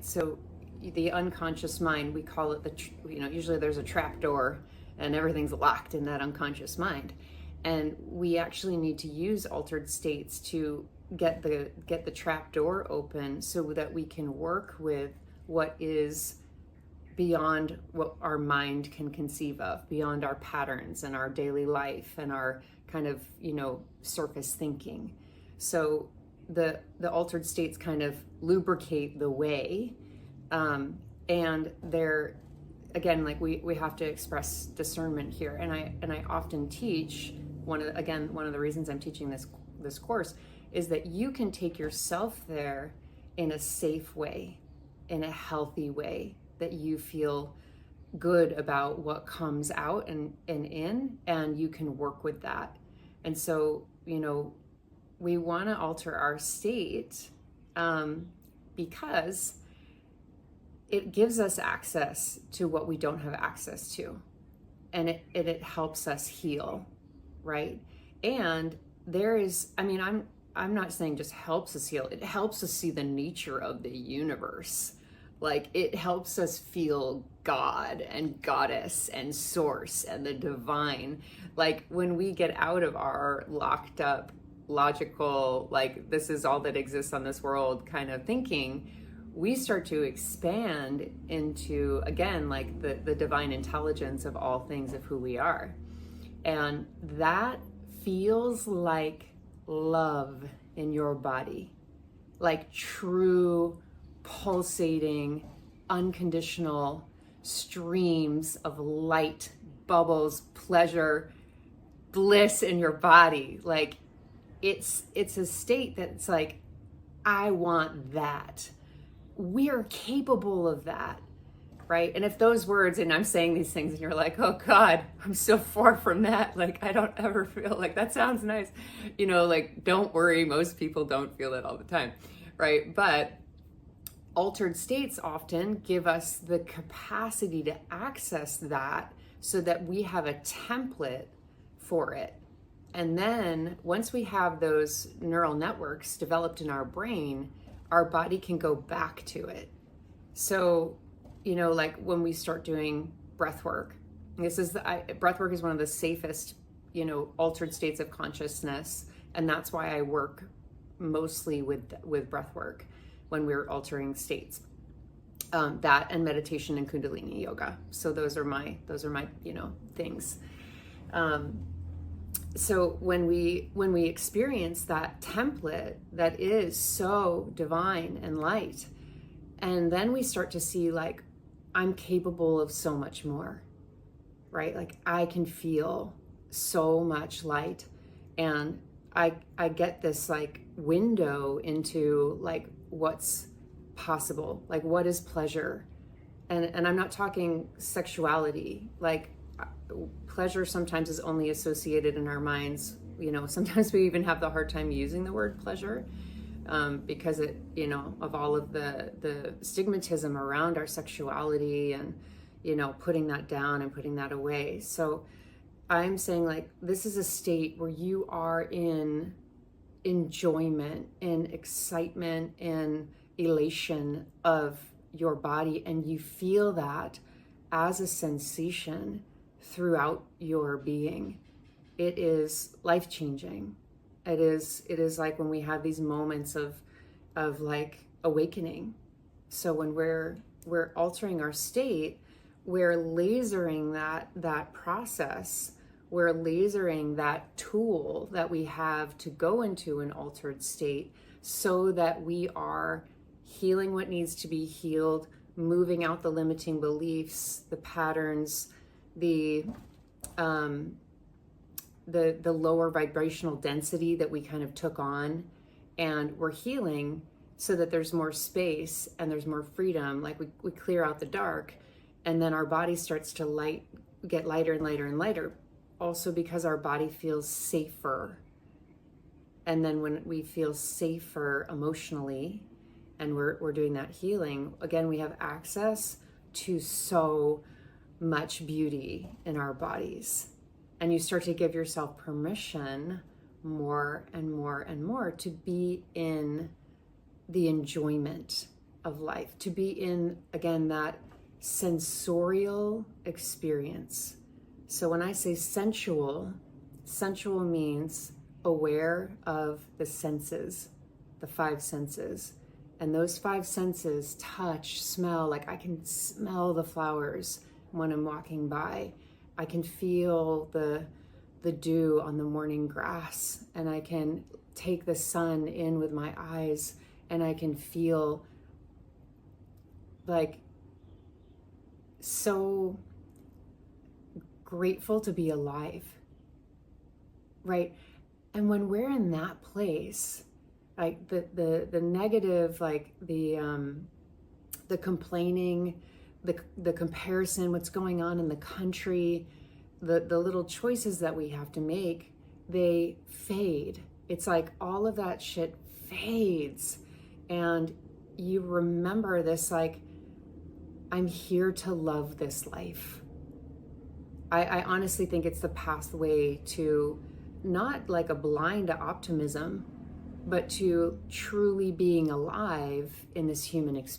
So the unconscious mind, we call it usually there's a trap door and everything's locked in that unconscious mind. And we actually need to use altered states to get the trap door open so that we can work with what is beyond what our mind can conceive of, beyond our patterns and our daily life and our kind of, surface thinking. So the altered states kind of lubricate the way, and they're, again, like we have to express discernment here. And I often teach, one of the reasons I'm teaching this course is that you can take yourself there in a safe way, in a healthy way, that you feel good about what comes out and in, and you can work with that. And so, we want to alter our state, because it gives us access to what we don't have access to, and it helps us heal, right? And there is, I'm not saying just helps us heal, it helps us see the nature of the universe. Like, it helps us feel God and goddess and source and the divine. Like, when we get out of our locked up, logical, like, this is all that exists on this world kind of thinking, we start to expand into, again, like the divine intelligence of all things, of who we are. And that feels like love in your body, like true pulsating, unconditional streams of light, bubbles, pleasure, bliss in your body. Like, it's a state that's like, I want that. We are capable of that, right? And if those words, and I'm saying these things and you're like, oh God, I'm so far from that. Like, I don't ever feel like that sounds nice. Like, don't worry, most people don't feel it all the time, right? But altered states often give us the capacity to access that so that we have a template for it. And then once we have those neural networks developed in our brain, our body can go back to it. So, like when we start doing breath work, breath work is one of the safest, altered states of consciousness. And that's why I work mostly with breath work when we're altering states, that and meditation and Kundalini yoga. So those are my things. So when we experience that template that is so divine and light, and then we start to see, like, I'm capable of so much more, right? Like, I can feel so much light, and I get this like window into like what's possible, like what is pleasure. And I'm not talking sexuality. Like, pleasure sometimes is only associated in our minds. Sometimes we even have the hard time using the word pleasure, because it, of all of the stigmatism around our sexuality and, putting that down and putting that away. So I'm saying, like, this is a state where you are in enjoyment, in excitement, in elation of your body, and you feel that as a sensation throughout your being. It is life-changing. It is like when we have these moments of like awakening. So when we're altering our state, we're lasering that process. We're lasering that tool that we have to go into an altered state so that we are healing what needs to be healed, moving out the limiting beliefs, the patterns, the lower vibrational density that we kind of took on, and we're healing so that there's more space and there's more freedom. Like, we clear out the dark, and then our body starts to get lighter and lighter and lighter, also because our body feels safer. And then when we feel safer emotionally and we're doing that healing, again, we have access to so much beauty in our bodies. And you start to give yourself permission more and more and more to be in the enjoyment of life, to be in, again, that sensorial experience. So when I say sensual, sensual means aware of the senses, the five senses. And those five senses, touch, smell, like I can smell the flowers when I'm walking by. I can feel the dew on the morning grass, and I can take the sun in with my eyes, and I can feel like so grateful to be alive, right? And when we're in that place, like the negative, like the complaining, the comparison, what's going on in the country, the little choices that we have to make, they fade. It's like all of that shit fades, and you remember this, like, I'm here to love this life. I honestly think it's the pathway to not like a blind optimism, but to truly being alive in this human experience.